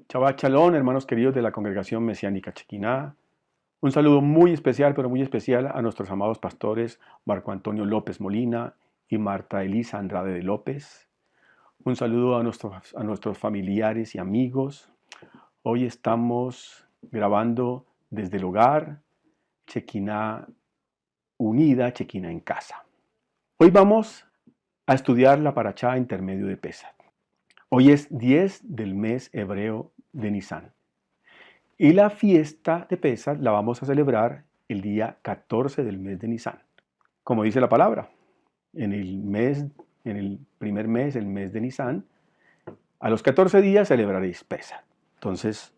Shabbat Shalom, hermanos queridos de la Congregación Mesiánica Chequiná. Un saludo muy especial, pero muy especial a nuestros amados pastores Marco Antonio López Molina y Marta Elisa Andrade de López. Un saludo a nuestros familiares y amigos. Hoy estamos grabando desde el hogar, Chequiná unida, Chequiná en casa. Hoy vamos a estudiar la parachá intermedio de Pesach. Hoy es 10 del mes hebreo de Nisan. Y la fiesta de Pesach la vamos a celebrar el día 14 del mes de Nisan. Como dice la palabra, en el primer mes, el mes de Nisan, a los 14 días celebraréis Pesach. Entonces,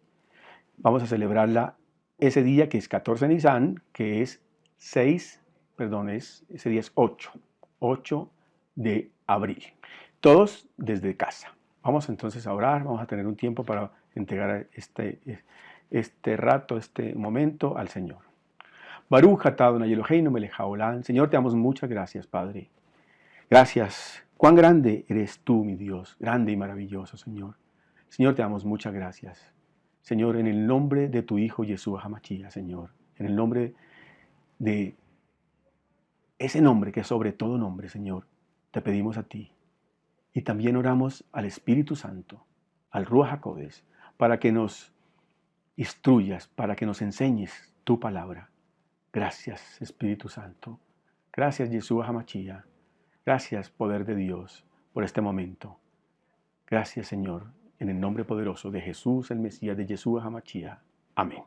vamos a celebrarla ese día que es 14 de Nisan, que es ese día es 8 de abril. Todos desde casa. Vamos entonces a orar, vamos a tener un tiempo para entregar este rato, este momento al Señor. Baruch atah Adonai Eloheinu melech haolam. Señor, te damos muchas gracias, Padre. Gracias. Cuán grande eres tú, mi Dios, grande y maravilloso, Señor. Señor, te damos muchas gracias. Señor, en el nombre de tu Hijo Yeshua HaMashiach, Señor, en el nombre de ese nombre que es sobre todo nombre, Señor, te pedimos a ti. Y también oramos al Espíritu Santo, al Ruach HaKodesh, para que nos instruyas, para que nos enseñes tu palabra. Gracias, Espíritu Santo. Gracias, Yeshua HaMashiach. Gracias, poder de Dios, por este momento. Gracias, Señor, en el nombre poderoso de Jesús, el Mesías de Yeshua HaMashiach. Amén.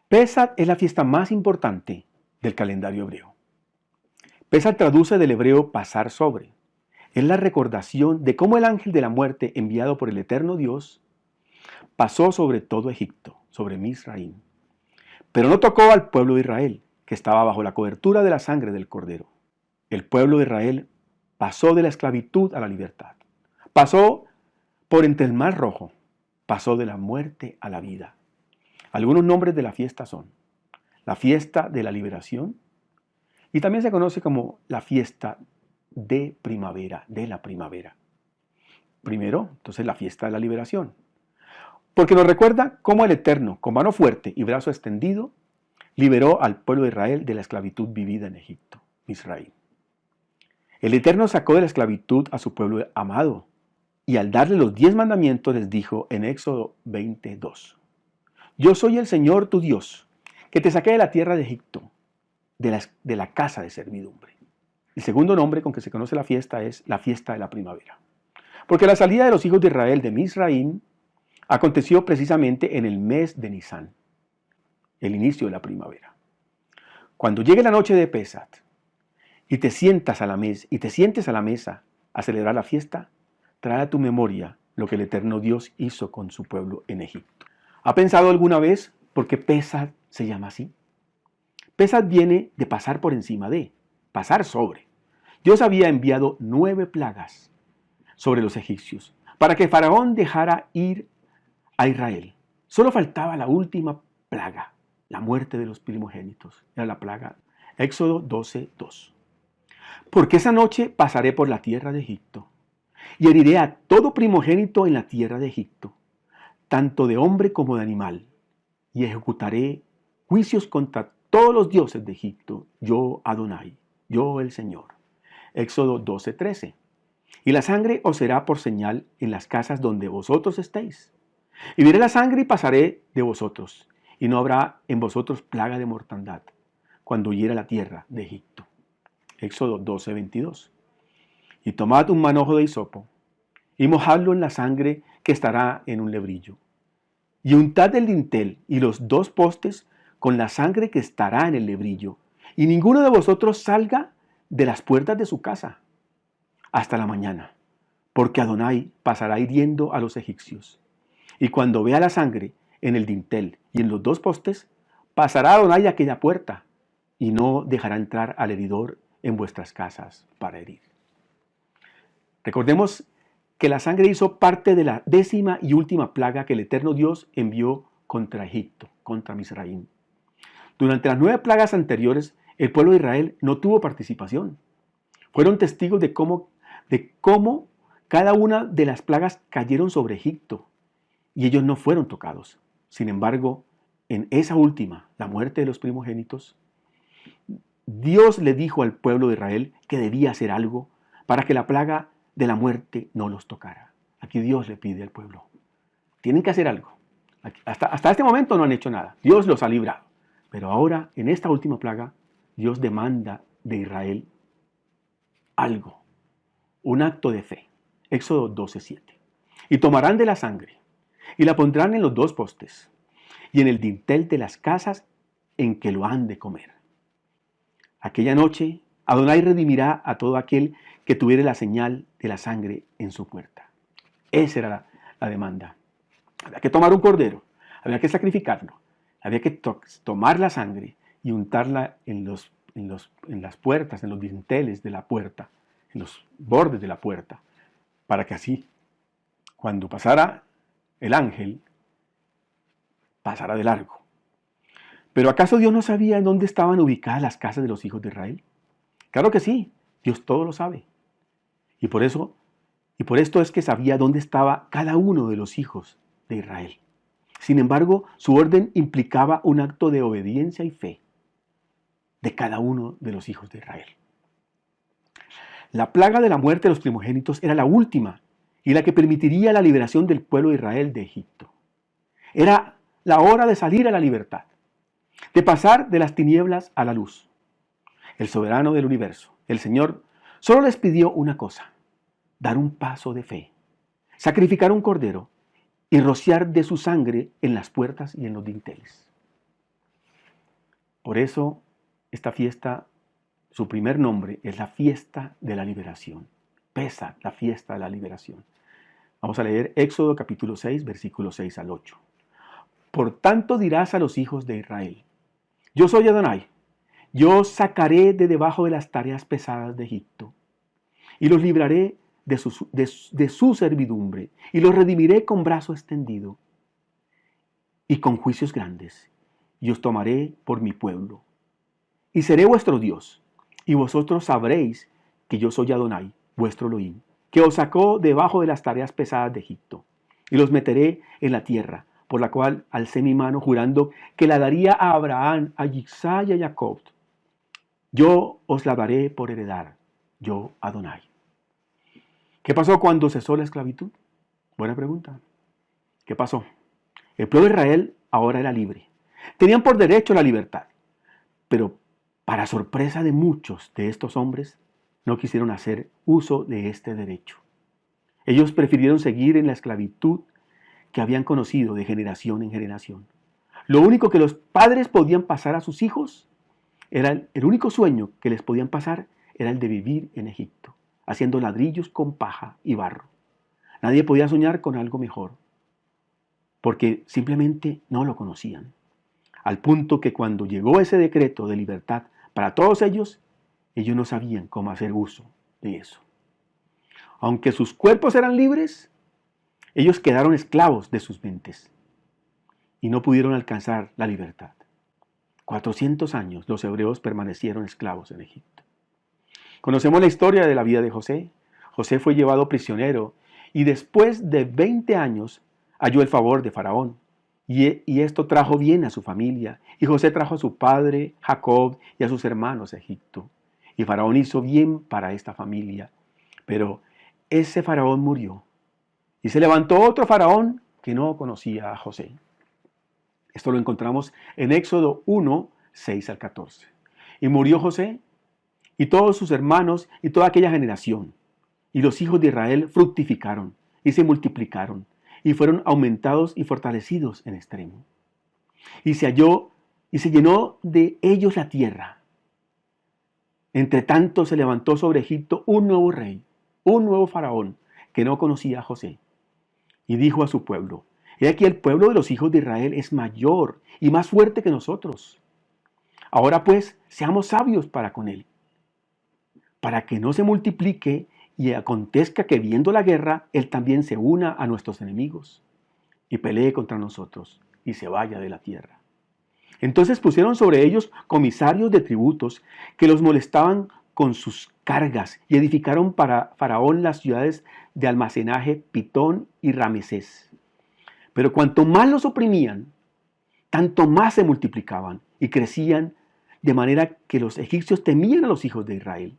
Pesach es la fiesta más importante del calendario hebreo. Pesach traduce del hebreo pasar sobre. Es la recordación de cómo el ángel de la muerte enviado por el eterno Dios pasó sobre todo Egipto, sobre Misraim. Pero no tocó al pueblo de Israel, que estaba bajo la cobertura de la sangre del Cordero. El pueblo de Israel pasó de la esclavitud a la libertad. Pasó por entre el mar rojo. Pasó de la muerte a la vida. Algunos nombres de la fiesta son la fiesta de la liberación y también se conoce como la fiesta de primavera, de la primavera. Primero, entonces, la fiesta de la liberación. Porque nos recuerda cómo el Eterno, con mano fuerte y brazo extendido, liberó al pueblo de Israel de la esclavitud vivida en Egipto, Israel. El Eterno sacó de la esclavitud a su pueblo amado y al darle los 10 mandamientos les dijo en Éxodo 22, yo soy el Señor tu Dios, que te saqué de la tierra de Egipto, de la casa de servidumbre. El segundo nombre con que se conoce la fiesta es la fiesta de la primavera. Porque la salida de los hijos de Israel de Misraim aconteció precisamente en el mes de Nisan, el inicio de la primavera. Cuando llegue la noche de Pesach y te sientes a la mesa a celebrar la fiesta, trae a tu memoria lo que el eterno Dios hizo con su pueblo en Egipto. ¿Ha pensado alguna vez por qué Pesach se llama así? Pesach viene de pasar por encima de, pasar sobre. Dios había enviado 9 plagas sobre los egipcios para que Faraón dejara ir a Israel. Solo faltaba la última plaga, la muerte de los primogénitos. Era la plaga. Éxodo 12:2. Porque esa noche pasaré por la tierra de Egipto y heriré a todo primogénito en la tierra de Egipto, tanto de hombre como de animal, y ejecutaré juicios contra todos los dioses de Egipto, yo Adonai, yo el Señor. Éxodo 12:13. Y la sangre os será por señal en las casas donde vosotros estéis. Y veré la sangre y pasaré de vosotros, y no habrá en vosotros plaga de mortandad, cuando hiera la tierra de Egipto. Éxodo 12:22. Y tomad un manojo de hisopo, y mojadlo en la sangre que estará en un lebrillo. Y untad el dintel y los 2 postes con la sangre que estará en el lebrillo, y ninguno de vosotros salga de las puertas de su casa hasta la mañana, porque Adonai pasará hiriendo a los egipcios. Y cuando vea la sangre en el dintel y en los 2 postes, pasará Adonai a aquella puerta, y no dejará entrar al heridor en vuestras casas para herir. Recordemos que la sangre hizo parte de la 10ª y última plaga que el eterno Dios envió contra Egipto, contra Misraim. Durante las 9 plagas anteriores, el pueblo de Israel no tuvo participación. Fueron testigos de cómo cada una de las plagas cayeron sobre Egipto y ellos no fueron tocados. Sin embargo, en esa última, la muerte de los primogénitos, Dios le dijo al pueblo de Israel que debía hacer algo para que la plaga de la muerte no los tocara. Aquí Dios le pide al pueblo, tienen que hacer algo. Hasta este momento no han hecho nada. Dios los ha librado. Pero ahora, en esta última plaga, Dios demanda de Israel algo, un acto de fe. Éxodo 12:7. Y tomarán de la sangre y la pondrán en los dos postes y en el dintel de las casas en que lo han de comer. Aquella noche, Adonai redimirá a todo aquel que tuviere la señal de la sangre en su puerta. Esa era la demanda. Había que tomar un cordero, había que sacrificarlo, había que tomar la sangre y untarla en las puertas, en los dinteles de la puerta, en los bordes de la puerta, para que así, cuando pasara el ángel, pasara de largo. ¿Pero acaso Dios no sabía en dónde estaban ubicadas las casas de los hijos de Israel? Claro que sí, Dios todo lo sabe. Y por esto es que sabía dónde estaba cada uno de los hijos de Israel. Sin embargo, su orden implicaba un acto de obediencia y fe de cada uno de los hijos de Israel. La plaga de la muerte de los primogénitos era la última y la que permitiría la liberación del pueblo de Israel de Egipto. Era la hora de salir a la libertad, de pasar de las tinieblas a la luz. El soberano del universo, el Señor, solo les pidió una cosa: dar un paso de fe, sacrificar un cordero y rociar de su sangre en las puertas y en los dinteles. Por eso, esta fiesta, su primer nombre es la fiesta de la liberación. Pesach, la fiesta de la liberación. Vamos a leer Éxodo capítulo 6, versículos 6 al 8. Por tanto dirás a los hijos de Israel: yo soy Adonai, yo os sacaré de debajo de las tareas pesadas de Egipto, y los libraré de su servidumbre, y los redimiré con brazo extendido y con juicios grandes, y os tomaré por mi pueblo, y seré vuestro Dios, y vosotros sabréis que yo soy Adonai, vuestro Elohim, que os sacó debajo de las tareas pesadas de Egipto, y los meteré en la tierra, por la cual alcé mi mano jurando que la daría a Abraham, a Isaac y a Jacob. Yo os la daré por heredar, yo Adonai. ¿Qué pasó cuando cesó la esclavitud? Buena pregunta. ¿Qué pasó? El pueblo de Israel ahora era libre. Tenían por derecho la libertad. Pero para sorpresa de muchos de estos hombres, no quisieron hacer uso de este derecho. Ellos prefirieron seguir en la esclavitud que habían conocido de generación en generación. Lo único que los padres podían pasar a sus hijos, el único sueño que les podían pasar era el de vivir en Egipto, haciendo ladrillos con paja y barro. Nadie podía soñar con algo mejor, porque simplemente no lo conocían. Al punto que cuando llegó ese decreto de libertad para todos ellos no sabían cómo hacer uso de eso. Aunque sus cuerpos eran libres, ellos quedaron esclavos de sus mentes y no pudieron alcanzar la libertad. 400 años los hebreos permanecieron esclavos en Egipto. Conocemos la historia de la vida de José. José fue llevado prisionero y después de 20 años halló el favor de Faraón. Y esto trajo bien a su familia. Y José trajo a su padre Jacob y a sus hermanos a Egipto. Y Faraón hizo bien para esta familia. Pero ese Faraón murió. Y se levantó otro Faraón que no conocía a José. Esto lo encontramos en Éxodo 1, 6 al 14. Y murió José y todos sus hermanos y toda aquella generación. Y los hijos de Israel fructificaron y se multiplicaron y fueron aumentados y fortalecidos en extremo. Y se llenó de ellos la tierra. Entre tanto se levantó sobre Egipto un nuevo rey, un nuevo faraón que no conocía a José. Y dijo a su pueblo: he aquí el pueblo de los hijos de Israel es mayor y más fuerte que nosotros. Ahora pues, seamos sabios para con él, para que no se multiplique y acontezca que viendo la guerra, él también se una a nuestros enemigos y pelee contra nosotros y se vaya de la tierra. Entonces pusieron sobre ellos comisarios de tributos que los molestaban con sus cargas y edificaron para Faraón las ciudades de almacenaje Pitón y Ramesés. Pero cuanto más los oprimían, tanto más se multiplicaban y crecían, de manera que los egipcios temían a los hijos de Israel.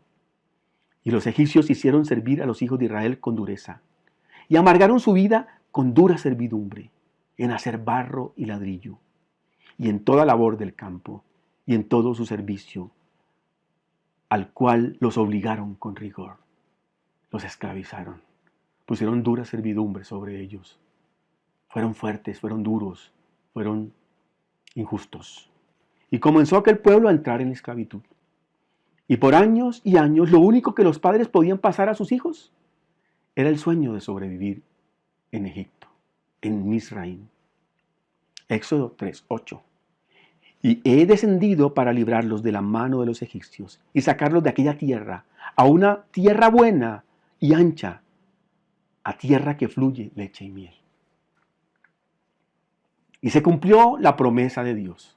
Y los egipcios hicieron servir a los hijos de Israel con dureza, y amargaron su vida con dura servidumbre, en hacer barro y ladrillo, y en toda labor del campo, y en todo su servicio, al cual los obligaron con rigor. Los esclavizaron, pusieron dura servidumbre sobre ellos. Fueron fuertes, fueron duros, fueron injustos. Y comenzó aquel pueblo a entrar en la esclavitud. Y por años y años, lo único que los padres podían pasar a sus hijos era el sueño de sobrevivir en Egipto, en Misraim. Éxodo 3:8. Y he descendido para librarlos de la mano de los egipcios y sacarlos de aquella tierra a una tierra buena y ancha, a tierra que fluye leche y miel. Y se cumplió la promesa de Dios.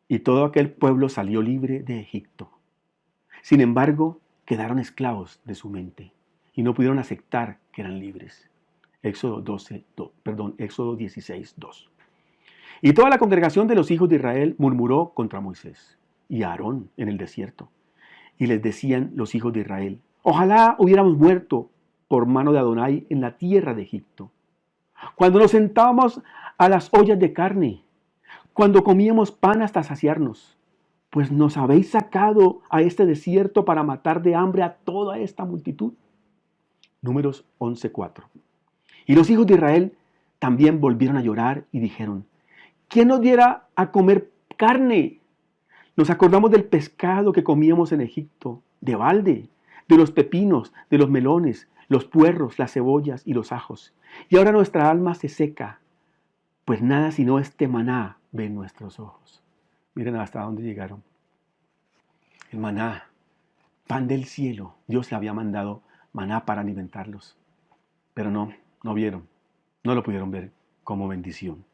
Y todo aquel pueblo salió libre de Egipto. Sin embargo, quedaron esclavos de su mente y no pudieron aceptar que eran libres. Éxodo 16:2. Y toda la congregación de los hijos de Israel murmuró contra Moisés y Aarón en el desierto. Y les decían los hijos de Israel: ojalá hubiéramos muerto por mano de Adonai en la tierra de Egipto, cuando nos sentábamos a las ollas de carne, cuando comíamos pan hasta saciarnos, pues nos habéis sacado a este desierto para matar de hambre a toda esta multitud. Números 11:4. Y los hijos de Israel también volvieron a llorar y dijeron: ¿quién nos diera a comer carne? Nos acordamos del pescado que comíamos en Egipto, de balde, de los pepinos, de los melones, los puerros, las cebollas y los ajos. Y ahora nuestra alma se seca, pues nada sino este maná ven nuestros ojos. Miren hasta dónde llegaron. El maná, pan del cielo. Dios le había mandado maná para alimentarlos. Pero no vieron, no lo pudieron ver como bendición.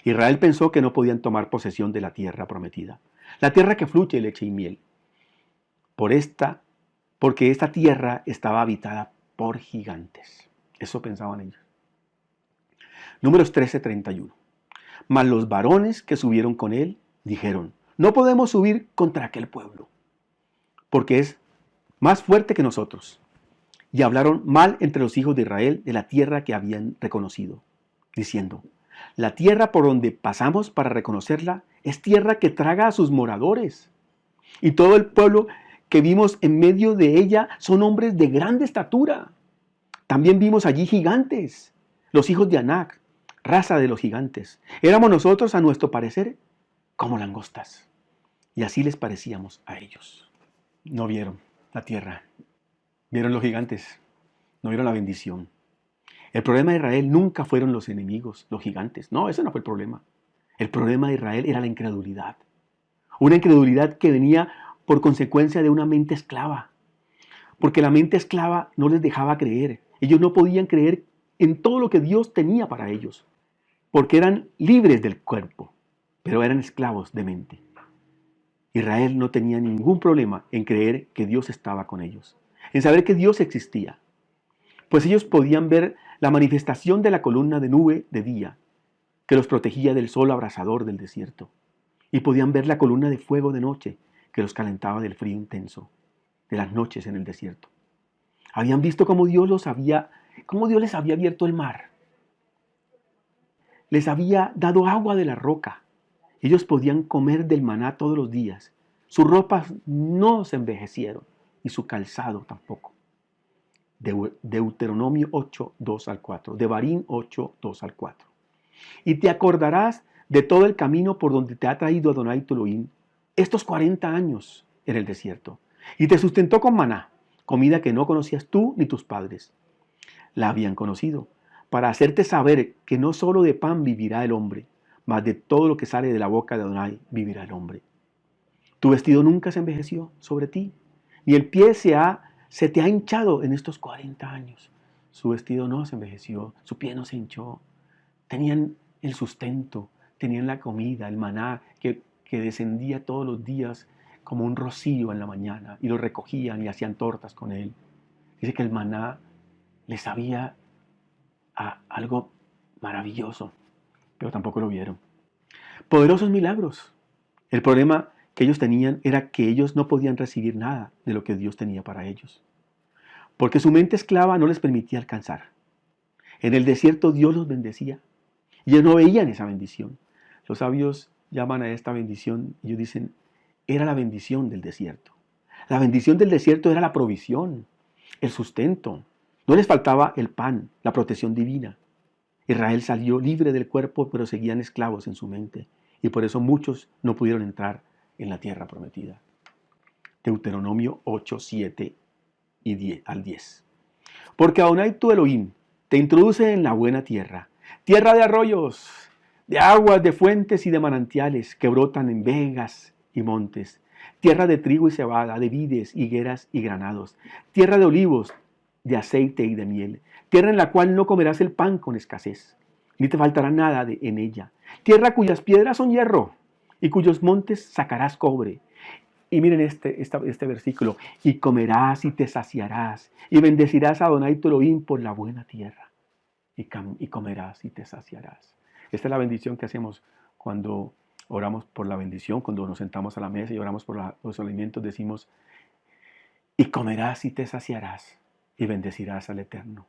Israel pensó que no podían tomar posesión de la tierra prometida, la tierra que fluye leche y miel, porque esta tierra estaba habitada por gigantes. Eso pensaban ellos. Números 13:31. Mas los varones que subieron con él dijeron: no podemos subir contra aquel pueblo, porque es más fuerte que nosotros. Y hablaron mal entre los hijos de Israel de la tierra que habían reconocido, diciendo: la tierra por donde pasamos para reconocerla es tierra que traga a sus moradores. Y todo el pueblo que vimos en medio de ella son hombres de grande estatura. También vimos allí gigantes, los hijos de Anac, raza de los gigantes. Éramos nosotros, a nuestro parecer, como langostas. Y así les parecíamos a ellos. No vieron la tierra, vieron los gigantes, no vieron la bendición. El problema de Israel nunca fueron los enemigos, los gigantes. No, ese no fue el problema. El problema de Israel era la incredulidad. Una incredulidad que venía por consecuencia de una mente esclava. Porque la mente esclava no les dejaba creer. Ellos no podían creer en todo lo que Dios tenía para ellos. Porque eran libres del cuerpo, pero eran esclavos de mente. Israel no tenía ningún problema en creer que Dios estaba con ellos, en saber que Dios existía. Pues ellos podían ver la manifestación de la columna de nube de día, que los protegía del sol abrasador del desierto. Y podían ver la columna de fuego de noche, que los calentaba del frío intenso, de las noches en el desierto. Habían visto cómo Dios les había abierto el mar. Les había dado agua de la roca. Ellos podían comer del maná todos los días. Sus ropas no se envejecieron y su calzado tampoco. Deuteronomio 8:2-4. Devarim 8:2-4. Y te acordarás de todo el camino por donde te ha traído Adonai tu Elohim estos 40 años en el desierto. Y te sustentó con maná, comida que no conocías tú ni tus padres. La habían conocido, para hacerte saber que no solo de pan vivirá el hombre, mas de todo lo que sale de la boca de Adonai vivirá el hombre. Tu vestido nunca se envejeció sobre ti, ni el pie se te ha hinchado en estos 40 años. Su vestido no se envejeció, su pie no se hinchó. Tenían el sustento, tenían la comida, el maná que descendía todos los días como un rocío en la mañana, y lo recogían y hacían tortas con él. Dice que el maná les sabía a algo maravilloso, pero tampoco lo vieron. Poderosos milagros. El problema que ellos tenían era que ellos no podían recibir nada de lo que Dios tenía para ellos, porque su mente esclava no les permitía alcanzar. En el desierto Dios los bendecía y ellos no veían esa bendición. Los sabios llaman a esta bendición, ellos dicen, era la bendición del desierto. La bendición del desierto era la provisión, el sustento. No les faltaba el pan, la protección divina. Israel salió libre del cuerpo, pero seguían esclavos en su mente. Y por eso muchos no pudieron entrar en la tierra prometida. Deuteronomio 8, 7 y 10, al 10. Porque Adonai tu Elohim te introduce en la buena tierra, tierra de arroyos, de aguas, de fuentes y de manantiales que brotan en vegas y montes, tierra de trigo y cebada, de vides, higueras y granados, tierra de olivos, de aceite y de miel, tierra en la cual no comerás el pan con escasez, ni te faltará nada en ella, tierra cuyas piedras son hierro y cuyos montes sacarás cobre. Y miren este versículo, y comerás y te saciarás, y bendecirás a Adonai tu Elohim por la buena tierra, y comerás y te saciarás. Esta es la bendición que hacemos cuando oramos por la bendición, cuando nos sentamos a la mesa y oramos por los alimentos, decimos, y comerás y te saciarás, y bendecirás al Eterno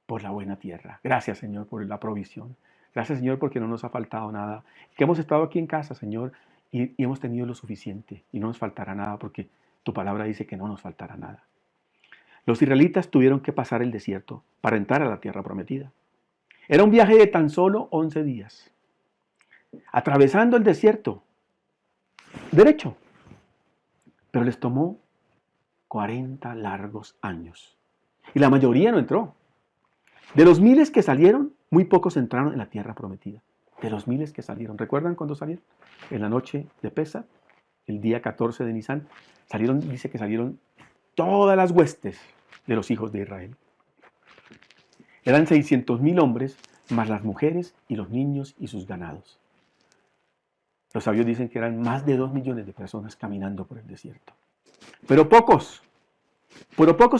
por la buena tierra. Gracias, Señor, por la provisión. Gracias, Señor, porque no nos ha faltado nada. Que hemos estado aquí en casa, Señor, y hemos tenido lo suficiente y no nos faltará nada porque tu palabra dice que no nos faltará nada. Los israelitas tuvieron que pasar el desierto para entrar a la tierra prometida. Era un viaje de tan solo 11 días. Atravesando el desierto, derecho. Pero les tomó 40 largos años. Y la mayoría no entró. De los miles que salieron, muy pocos entraron en la tierra prometida. De los miles que salieron. ¿Recuerdan cuándo salieron? En la noche de Pesach, el día 14 de Nisan, dice que salieron todas las huestes de los hijos de Israel. Eran 600,000 hombres, más las mujeres y los niños y sus ganados. Los sabios dicen que eran más de 2 millones de personas caminando por el desierto. Pero pocos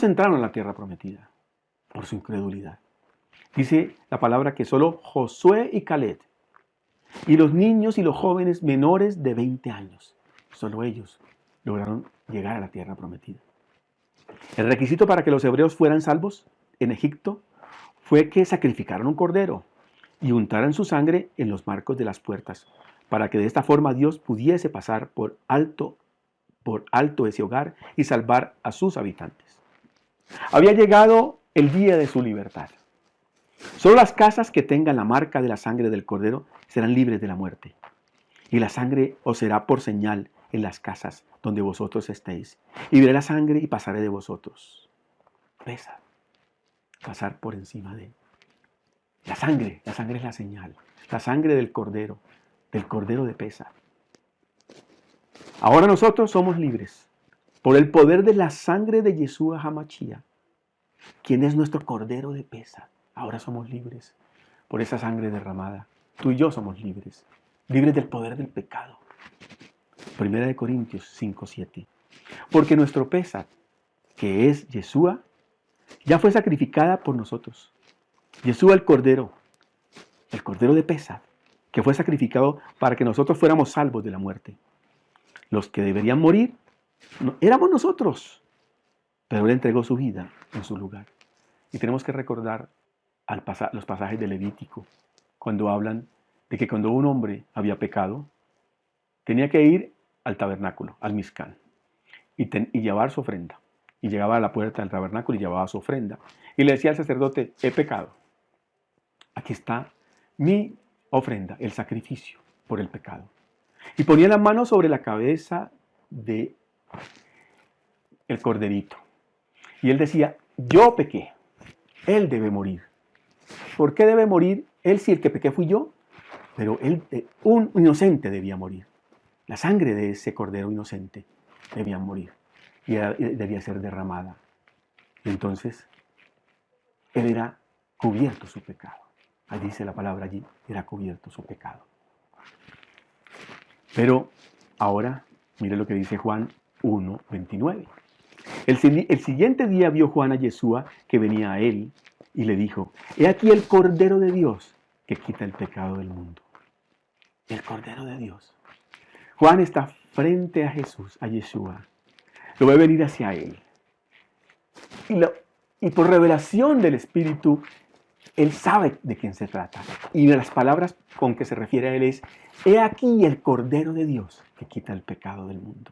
entraron a la tierra prometida por su incredulidad. Dice la palabra que solo Josué y Caleb y los niños y los jóvenes menores de 20 años, solo ellos lograron llegar a la tierra prometida. El requisito para que los hebreos fueran salvos en Egipto fue que sacrificaran un cordero y untaran su sangre en los marcos de las puertas, para que de esta forma Dios pudiese pasar por alto ese hogar y salvar a sus habitantes. Había llegado el día de su libertad. Solo las casas que tengan la marca de la sangre del cordero serán libres de la muerte. Y la sangre os será por señal en las casas donde vosotros estéis. Y veré la sangre y pasaré de vosotros. Pesa. Pasar por encima de él. La sangre es la señal. La sangre del cordero de Pesa. Ahora nosotros somos libres por el poder de la sangre de Yeshua HaMashiach, quien es nuestro cordero de Pesa. Ahora somos libres por esa sangre derramada. Tú y yo somos libres, libres del poder del pecado. 1 Corintios 5:7. Porque nuestro Pesach, que es Yeshua, ya fue sacrificada por nosotros. Yeshua el cordero de Pesach, que fue sacrificado para que nosotros fuéramos salvos de la muerte. Los que deberían morir éramos nosotros, pero Él entregó su vida en su lugar. Y tenemos que recordar los pasajes de Levítico, cuando hablan de que cuando un hombre había pecado, tenía que ir al tabernáculo, al Mizcán, y llevar su ofrenda. Y llegaba a la puerta del tabernáculo y llevaba su ofrenda. Y le decía al sacerdote, he pecado. Aquí está mi ofrenda, el sacrificio por el pecado. Y ponía la mano sobre la cabeza de el corderito. Y él decía, yo pequé, él debe morir. ¿Por qué debe morir él si el que pequé fui yo? Pero un inocente debía morir. La sangre de ese cordero inocente debía morir y debía ser derramada. Entonces, él era cubierto su pecado. Ahí dice la palabra allí, era cubierto su pecado. Pero ahora, mire lo que dice Juan 1:29. El siguiente día vio Juan a Yeshua que venía a él y le dijo, he aquí el Cordero de Dios que quita el pecado del mundo. El Cordero de Dios. Juan está frente a Jesús, a Yeshua. Lo ve venir hacia él. Y por revelación del Espíritu, él sabe de quién se trata. Y de las palabras con que se refiere a él es: he aquí el Cordero de Dios que quita el pecado del mundo.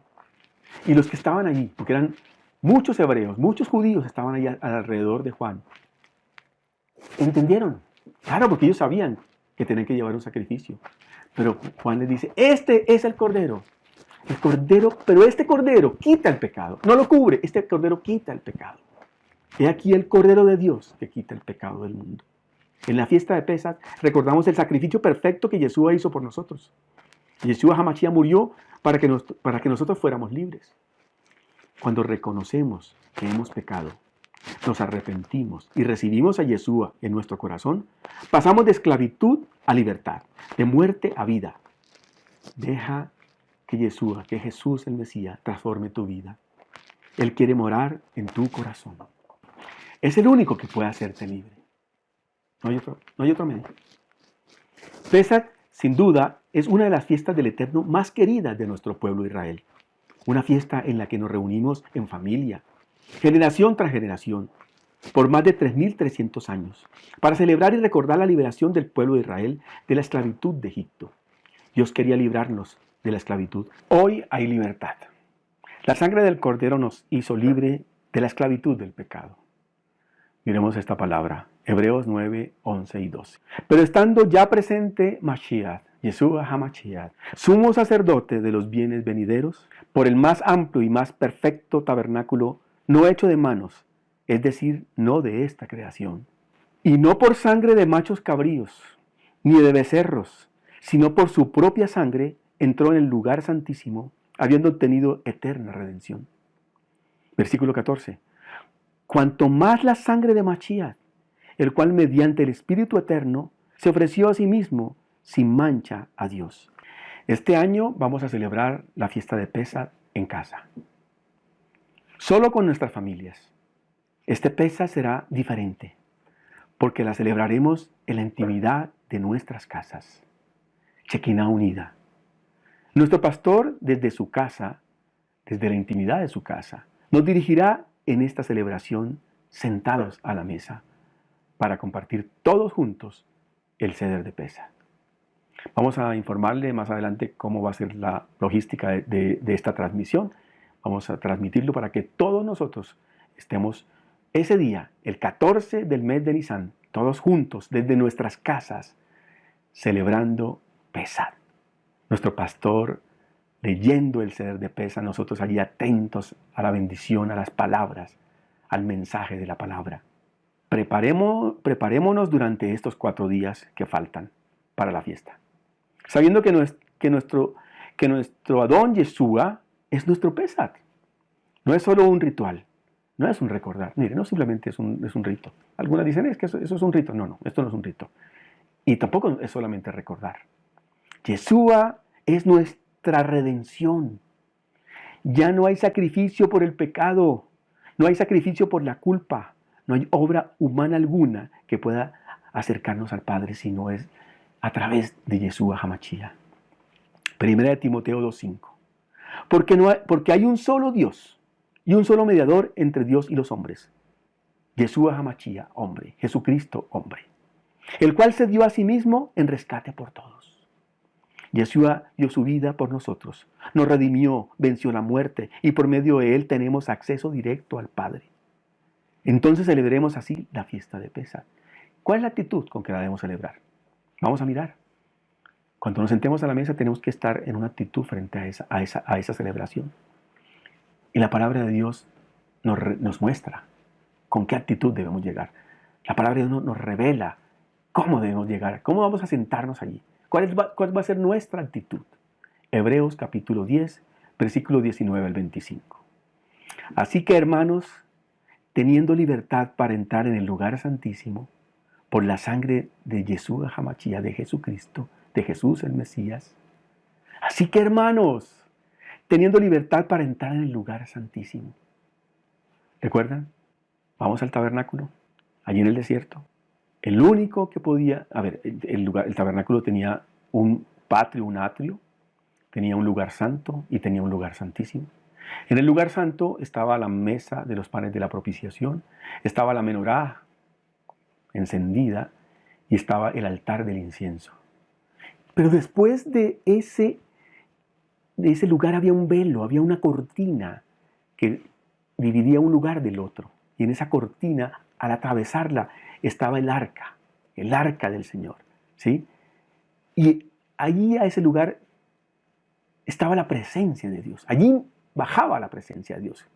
Y los que estaban allí, porque eran muchos hebreos, muchos judíos estaban allá alrededor de Juan, entendieron. Claro, porque ellos sabían que tenían que llevar un sacrificio. Pero Juan les dice: este es el Cordero. El Cordero, pero este Cordero quita el pecado. No lo cubre, este Cordero quita el pecado. He aquí el Cordero de Dios que quita el pecado del mundo. En la fiesta de Pesach recordamos el sacrificio perfecto que Yeshua hizo por nosotros. Yeshua HaMashiach murió para que nosotros fuéramos libres. Cuando reconocemos que hemos pecado, nos arrepentimos y recibimos a Yeshua en nuestro corazón, pasamos de esclavitud a libertad, de muerte a vida. Deja que Yeshua, que Jesús el Mesías, transforme tu vida. Él quiere morar en tu corazón. Es el único que puede hacerte libre. No hay otro medio. Pesach, sin duda, es una de las fiestas del Eterno más queridas de nuestro pueblo Israel. Una fiesta en la que nos reunimos en familia, generación tras generación, por más de 3.300 años, para celebrar y recordar la liberación del pueblo de Israel de la esclavitud de Egipto. Dios quería librarnos de la esclavitud. Hoy hay libertad. La sangre del Cordero nos hizo libre de la esclavitud del pecado. Miremos esta palabra, Hebreos 9, 11 y 12. Pero estando ya presente Mashiach, Yeshua HaMashiach, sumo sacerdote de los bienes venideros, por el más amplio y más perfecto tabernáculo, no hecho de manos, es decir, no de esta creación, y no por sangre de machos cabríos, ni de becerros, sino por su propia sangre, entró en el lugar santísimo, habiendo obtenido eterna redención. Versículo 14. Cuanto más la sangre de Mashiach, el cual mediante el Espíritu Eterno se ofreció a sí mismo sin mancha a Dios. Este año vamos a celebrar la fiesta de Pesach en casa, solo con nuestras familias. Este Pesach será diferente, porque la celebraremos en la intimidad de nuestras casas. Shekinah unida. Nuestro pastor desde su casa, desde la intimidad de su casa, nos dirigirá en esta celebración sentados a la mesa para compartir todos juntos el Seder de Pesach. Vamos a informarle más adelante cómo va a ser la logística de esta transmisión. Vamos a transmitirlo para que todos nosotros estemos ese día, el 14 del mes de Nisan, todos juntos desde nuestras casas, celebrando Pesach. Nuestro pastor leyendo el Seder de Pesach, nosotros allí atentos a la bendición, a las palabras, al mensaje de la palabra. Preparémonos durante estos 4 días que faltan para la fiesta, sabiendo que nuestro Adón Yeshua es nuestro Pesach. No es solo un ritual, no es un recordar. Mire, no simplemente es un rito. Algunas dicen, es que eso es un rito. No, esto no es un rito. Y tampoco es solamente recordar. Yeshua es nuestra redención. Ya no hay sacrificio por el pecado, no hay sacrificio por la culpa, no hay obra humana alguna que pueda acercarnos al Padre si no es a través de Yeshua HaMashiach. Primera de Timoteo 2:5. Porque hay un solo Dios y un solo mediador entre Dios y los hombres. Yeshua HaMashiach, hombre, Jesucristo, hombre, el cual se dio a sí mismo en rescate por todos. Yeshua dio su vida por nosotros, nos redimió, venció la muerte y por medio de él tenemos acceso directo al Padre. Entonces celebremos así la fiesta de Pesach. ¿Cuál es la actitud con que la debemos celebrar? Vamos a mirar. Cuando nos sentemos a la mesa tenemos que estar en una actitud frente a esa celebración. Y la palabra de Dios nos muestra con qué actitud debemos llegar. La palabra de Dios nos revela cómo debemos llegar, cómo vamos a sentarnos allí. ¿Cuál va a ser nuestra actitud? Hebreos capítulo 10, versículo 19 al 25. Así que, hermanos, teniendo libertad para entrar en el lugar santísimo, por la sangre de Yeshua HaMashiach, de Jesucristo, de Jesús el Mesías. Así que, hermanos, teniendo libertad para entrar en el lugar santísimo. ¿Recuerdan? Vamos al tabernáculo, allí en el desierto. El único que podía, a ver, el tabernáculo tenía un patio, un atrio, tenía un lugar santo y tenía un lugar santísimo. En el lugar santo estaba la mesa de los panes de la propiciación, estaba la menorá encendida y estaba el altar del incienso. Pero después de ese lugar había un velo, había una cortina que dividía un lugar del otro. Y en esa cortina, al atravesarla, estaba el arca del Señor, ¿sí? Y allí a ese lugar estaba la presencia de Dios. Allí bajaba la presencia de Dios.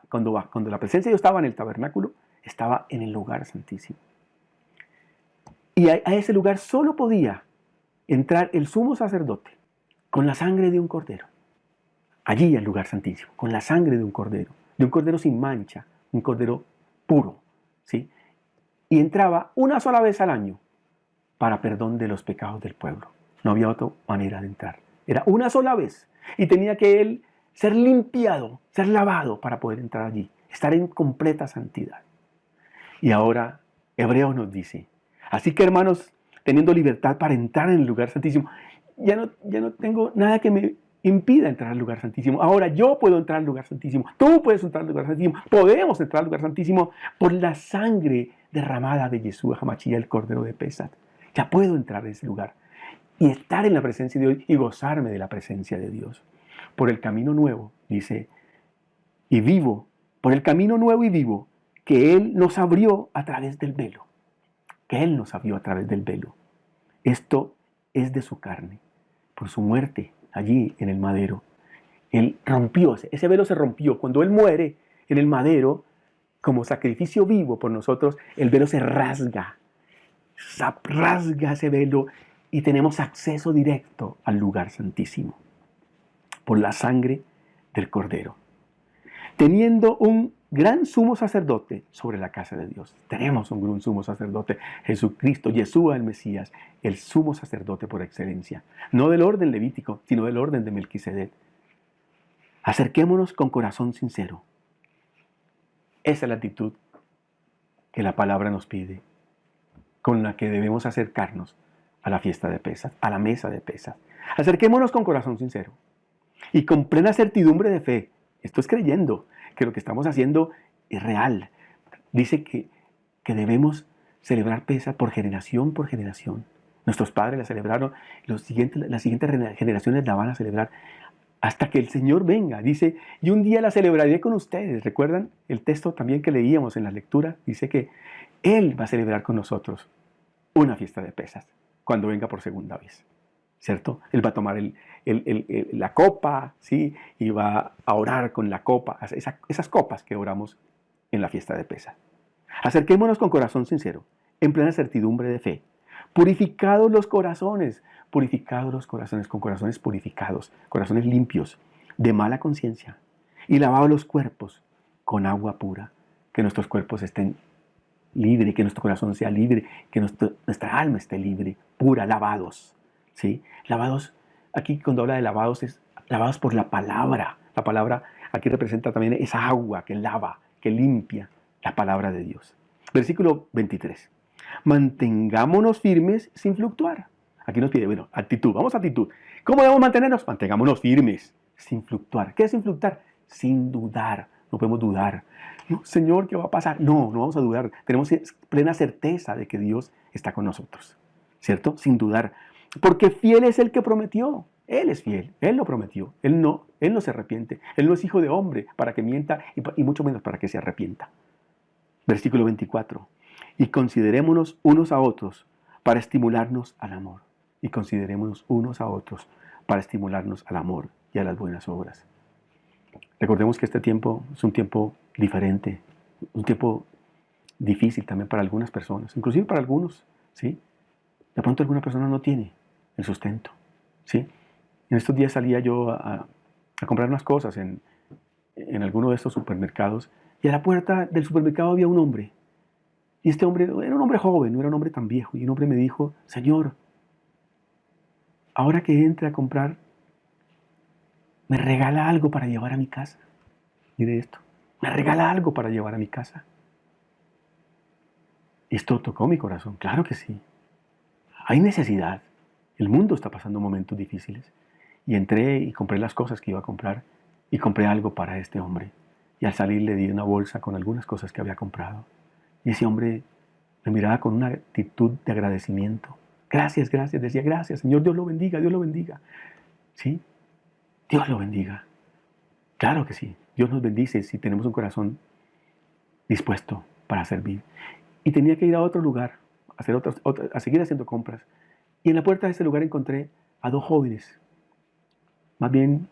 Cuando la presencia de Dios estaba en el tabernáculo, estaba en el lugar santísimo. Y a ese lugar solo podía entrar el sumo sacerdote con la sangre de un cordero. Allí al lugar santísimo, con la sangre de un cordero sin mancha, un cordero puro, ¿sí? Y entraba una sola vez al año para perdón de los pecados del pueblo. No había otra manera de entrar. Era una sola vez. Y tenía que él ser limpiado, ser lavado para poder entrar allí, estar en completa santidad. Y ahora Hebreos nos dice, así que hermanos, teniendo libertad para entrar en el lugar santísimo, ya no tengo nada que me impida entrar al lugar santísimo. Ahora yo puedo entrar al lugar santísimo, tú puedes entrar al lugar santísimo, podemos entrar al lugar santísimo por la sangre derramada de Yeshua HaMashiach, el Cordero de Pesach. Ya puedo entrar en ese lugar y estar en la presencia de Dios y gozarme de la presencia de Dios. Por el camino nuevo, dice, y vivo, por el camino nuevo y vivo, que Él nos abrió a través del velo. Que Él nos abrió a través del velo. Esto es de su carne, por su muerte allí en el madero. Él rompió, ese velo se rompió. Cuando Él muere en el madero, como sacrificio vivo por nosotros, el velo se rasga ese velo y tenemos acceso directo al lugar santísimo por la sangre del Cordero. Teniendo un gran sumo sacerdote sobre la casa de Dios. Tenemos un gran sumo sacerdote, Jesucristo, Yeshua el Mesías, el sumo sacerdote por excelencia. No del orden levítico, sino del orden de Melquisedec. Acerquémonos con corazón sincero. Esa es la actitud que la palabra nos pide, con la que debemos acercarnos a la fiesta de Pesaj, a la mesa de Pesaj. Acerquémonos con corazón sincero y con plena certidumbre de fe. Esto es creyendo que lo que estamos haciendo es real. Dice que debemos celebrar Pesaj por generación por generación. Nuestros padres la celebraron, las siguientes generaciones la van a celebrar hasta que el Señor venga. Dice, y un día la celebraré con ustedes. ¿Recuerdan el texto también que leíamos en la lectura? Dice que Él va a celebrar con nosotros una fiesta de Pesaj cuando venga por segunda vez. ¿Cierto? Él va a tomar la copa, ¿sí? Y va a orar con la copa, esas copas que oramos en la fiesta de Pesaj. Acerquémonos con corazón sincero, en plena certidumbre de fe. Purificados los corazones con corazones purificados, corazones limpios, de mala conciencia. Y lavados los cuerpos con agua pura, que nuestros cuerpos estén libres, que nuestro corazón sea libre, que nuestra alma esté libre, pura, lavados. ¿Sí? Lavados, aquí cuando habla de lavados es lavados por la palabra. La palabra aquí representa también esa agua que lava, que limpia, la palabra de Dios. Versículo 23. Mantengámonos firmes sin fluctuar. Aquí nos pide, bueno, actitud. Vamos a actitud. ¿Cómo debemos mantenernos? Mantengámonos firmes sin fluctuar. ¿Qué es sin fluctuar? Sin dudar. No podemos dudar. No, Señor, ¿qué va a pasar? No vamos a dudar. Tenemos plena certeza de que Dios está con nosotros. ¿Cierto? Sin dudar. Porque fiel es el que prometió. Él es fiel. Él lo prometió. Él no se arrepiente. Él no es hijo de hombre para que mienta y mucho menos para que se arrepienta. Versículo 24. Y considerémonos unos a otros para estimularnos al amor. Y considerémonos unos a otros para estimularnos al amor y a las buenas obras. Recordemos que este tiempo es un tiempo diferente, un tiempo difícil también para algunas personas, inclusive para algunos, ¿sí? De pronto alguna persona no tiene el sustento, ¿sí? En estos días salía yo a comprar unas cosas en alguno de estos supermercados y a la puerta del supermercado había un hombre. Y este hombre era un hombre joven, no era un hombre tan viejo. Y un hombre me dijo, Señor, ahora que entre a comprar, ¿me regala algo para llevar a mi casa? Mire esto, ¿me regala algo para llevar a mi casa? Esto tocó mi corazón, claro que sí. Hay necesidad. El mundo está pasando momentos difíciles. Y entré y compré las cosas que iba a comprar y compré algo para este hombre. Y al salir le di una bolsa con algunas cosas que había comprado. Y ese hombre me miraba con una actitud de agradecimiento. Gracias, gracias. Decía, gracias, Señor, Dios lo bendiga, Dios lo bendiga. ¿Sí? Dios lo bendiga. Claro que sí. Dios nos bendice si tenemos un corazón dispuesto para servir. Y tenía que ir a otro lugar, a seguir haciendo compras. Y en la puerta de ese lugar encontré a dos jóvenes, más bien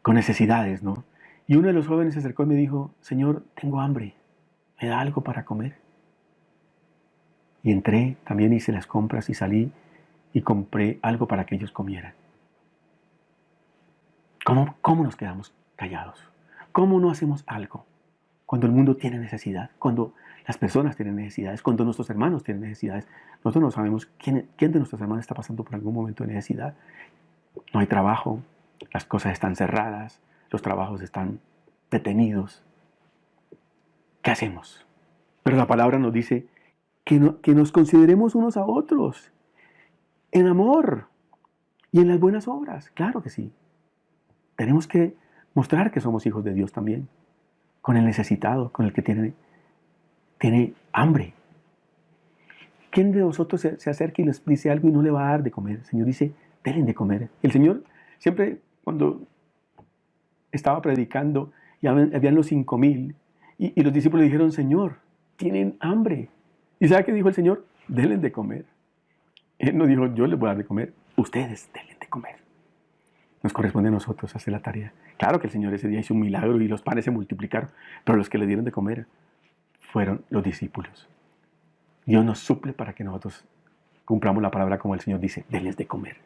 con necesidades, ¿no? Y uno de los jóvenes se acercó y me dijo, Señor, tengo hambre, ¿me da algo para comer? Y entré, también hice las compras y salí y compré algo para que ellos comieran. ¿Cómo nos quedamos callados? ¿Cómo no hacemos algo cuando el mundo tiene necesidad? Cuando las personas tienen necesidades, cuando nuestros hermanos tienen necesidades. Nosotros no sabemos quién de nuestros hermanos está pasando por algún momento de necesidad. No hay trabajo, las cosas están cerradas, los trabajos están detenidos. ¿Qué hacemos? Pero la palabra nos dice que nos consideremos unos a otros en amor y en las buenas obras. Claro que sí. Tenemos que mostrar que somos hijos de Dios también, con el necesitado, con el que tiene hambre. ¿Quién de vosotros se acerca y les dice algo y no le va a dar de comer? El Señor dice, denle de comer. El Señor siempre cuando estaba predicando y habían los 5,000 y los discípulos dijeron, Señor, tienen hambre. ¿Y sabe qué dijo el Señor? Denle de comer. Él no dijo, yo les voy a dar de comer, ustedes denle de comer. Nos corresponde a nosotros hacer la tarea. Claro que el Señor ese día hizo un milagro y los panes se multiplicaron, pero los que le dieron de comer fueron los discípulos. Dios nos suple para que nosotros cumplamos la palabra como el Señor dice, denles de comer.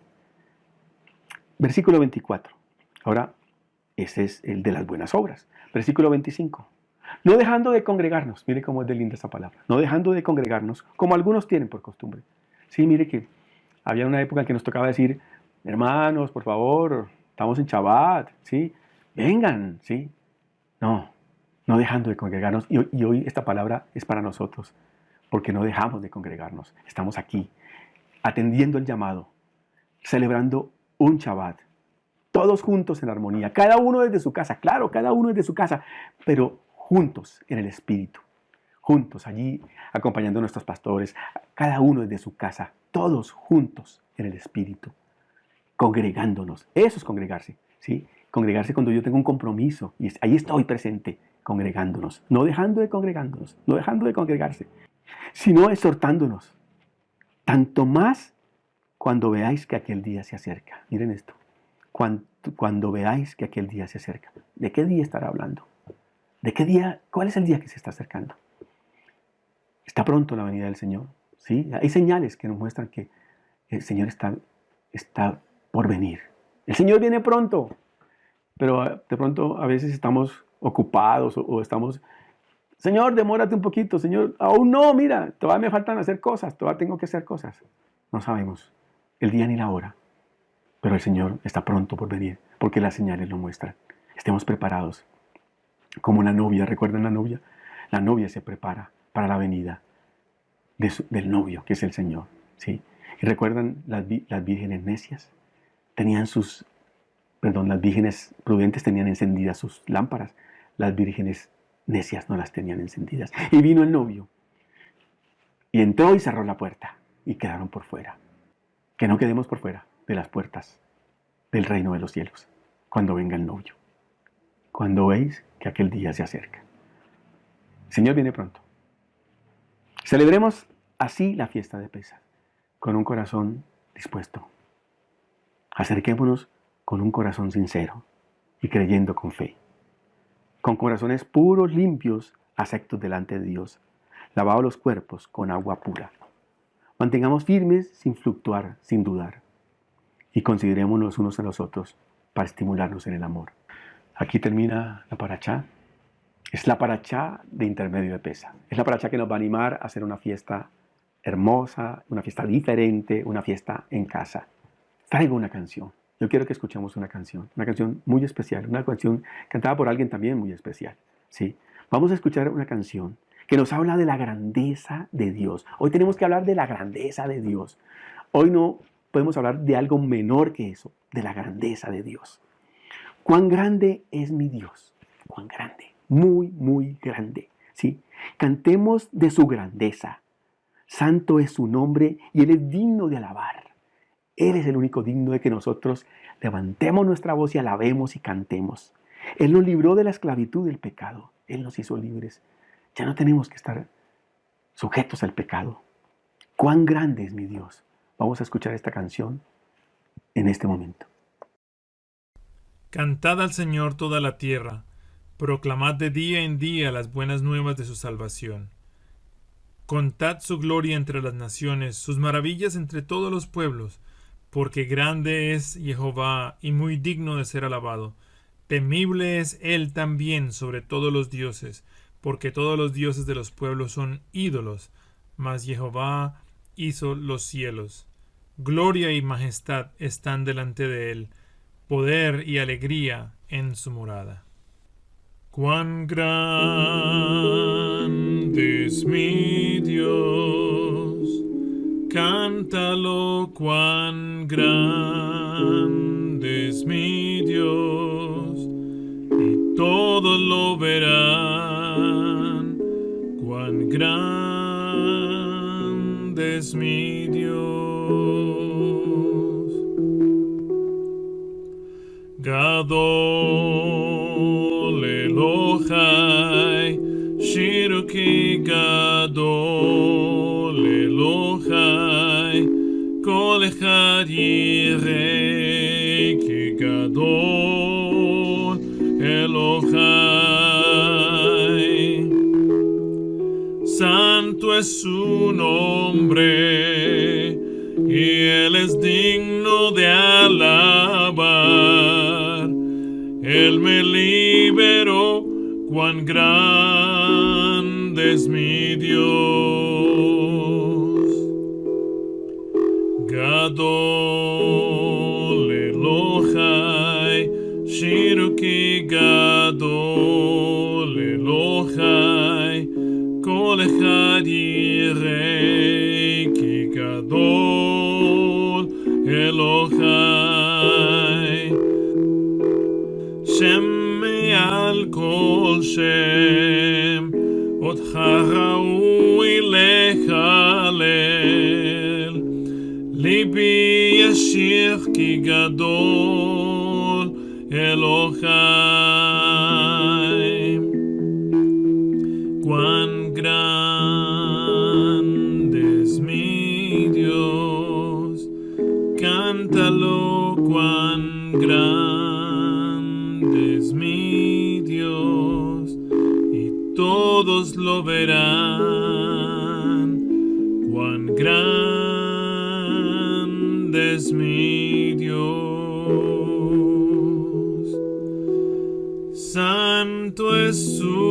Versículo 24. Ahora, ese es el de las buenas obras. Versículo 25. No dejando de congregarnos, mire cómo es de linda esta palabra, no dejando de congregarnos, como algunos tienen por costumbre. Sí, mire que había una época en que nos tocaba decir, hermanos, por favor, estamos en Shabbat, ¿sí? Vengan, ¿sí? No dejando de congregarnos. Y hoy esta palabra es para nosotros, porque no dejamos de congregarnos. Estamos aquí, atendiendo el llamado, celebrando un Shabbat, todos juntos en armonía, cada uno desde su casa, claro, cada uno desde su casa, pero juntos en el Espíritu, juntos allí acompañando a nuestros pastores, cada uno desde su casa, todos juntos en el Espíritu, congregándonos. Eso es congregarse, ¿sí? Congregarse cuando yo tengo un compromiso y ahí estoy presente, congregándonos, no dejando de congregándonos, no dejando de congregarse, sino exhortándonos, tanto más cuando veáis que aquel día se acerca. Miren esto, cuando veáis que aquel día se acerca. ¿De qué día estará hablando? ¿De qué día? ¿Cuál es el día que se está acercando? Está pronto la venida del Señor, ¿sí? Hay señales que nos muestran que el Señor está por venir. El Señor viene pronto, pero de pronto a veces estamos ocupados o estamos, Señor, demórate un poquito, Señor, aún no, mira, todavía me faltan hacer cosas, todavía tengo que hacer cosas. No sabemos el día ni la hora, pero el Señor está pronto por venir, porque las señales lo muestran. Estemos preparados. Como la novia, ¿recuerdan la novia? La novia se prepara para la venida del novio, que es el Señor, ¿sí? Y recuerdan las vírgenes necias, las vírgenes prudentes tenían encendidas sus lámparas, las vírgenes necias no las tenían encendidas. Y vino el novio, y entró y cerró la puerta, y quedaron por fuera. Que no quedemos por fuera de las puertas del reino de los cielos, cuando venga el novio, cuando veis que aquel día se acerca. El Señor viene pronto. Celebremos así la fiesta de Pesaj, con un corazón dispuesto. Acerquémonos con un corazón sincero y creyendo con fe. Con corazones puros, limpios, aceptos delante de Dios, lavados los cuerpos con agua pura. Mantengamos firmes sin fluctuar, sin dudar. Y considerémonos unos a los otros para estimularnos en el amor. Aquí termina la parachá. Es la parachá de intermedio de Pesaj. Es la parachá que nos va a animar a hacer una fiesta hermosa, una fiesta diferente, una fiesta en casa. Traigo una canción. Yo quiero que escuchemos una canción muy especial, una canción cantada por alguien también muy especial. ¿Sí? Vamos a escuchar una canción que nos habla de la grandeza de Dios. Hoy tenemos que hablar de la grandeza de Dios. Hoy no podemos hablar de algo menor que eso, de la grandeza de Dios. ¿Cuán grande es mi Dios? ¿Cuán grande? Muy, muy grande. ¿Sí? Cantemos de su grandeza. Santo es su nombre y Él es digno de alabar. Él es el único digno de que nosotros levantemos nuestra voz y alabemos y cantemos. Él nos libró de la esclavitud del pecado. Él nos hizo libres. Ya no tenemos que estar sujetos al pecado. ¿Cuán grande es mi Dios? Vamos a escuchar esta canción en este momento. Cantad al Señor toda la tierra, proclamad de día en día las buenas nuevas de su salvación. Contad su gloria entre las naciones, sus maravillas entre todos los pueblos, porque grande es Jehová y muy digno de ser alabado. Temible es Él también sobre todos los dioses, porque todos los dioses de los pueblos son ídolos, mas Jehová hizo los cielos. Gloria y majestad están delante de Él, poder y alegría en su morada. Cuán grande es mi Dios, cántalo, cuán grande es mi Dios, y todos lo verán, cuán grande es mi Dios. Gadol Elohai, Shiru ki gadol Elohai, kol echad yireh ki gadol Elohai. Santo es su nombre, y Él es digno de alabar. Él me liberó, cuán grande es mi Dios. Gadol Elohai, Shiru ki gadol Elohai, kol echad yireh ki gadol Elohai. Shem me'al kol shem, otcha raui lechalel. Libi yashir ki gadol Elohai. Cuán grande es mi Dios, cántalo, cuán grande es mi Dios, y todos lo verán, cuán grande es mi Dios. Santo es su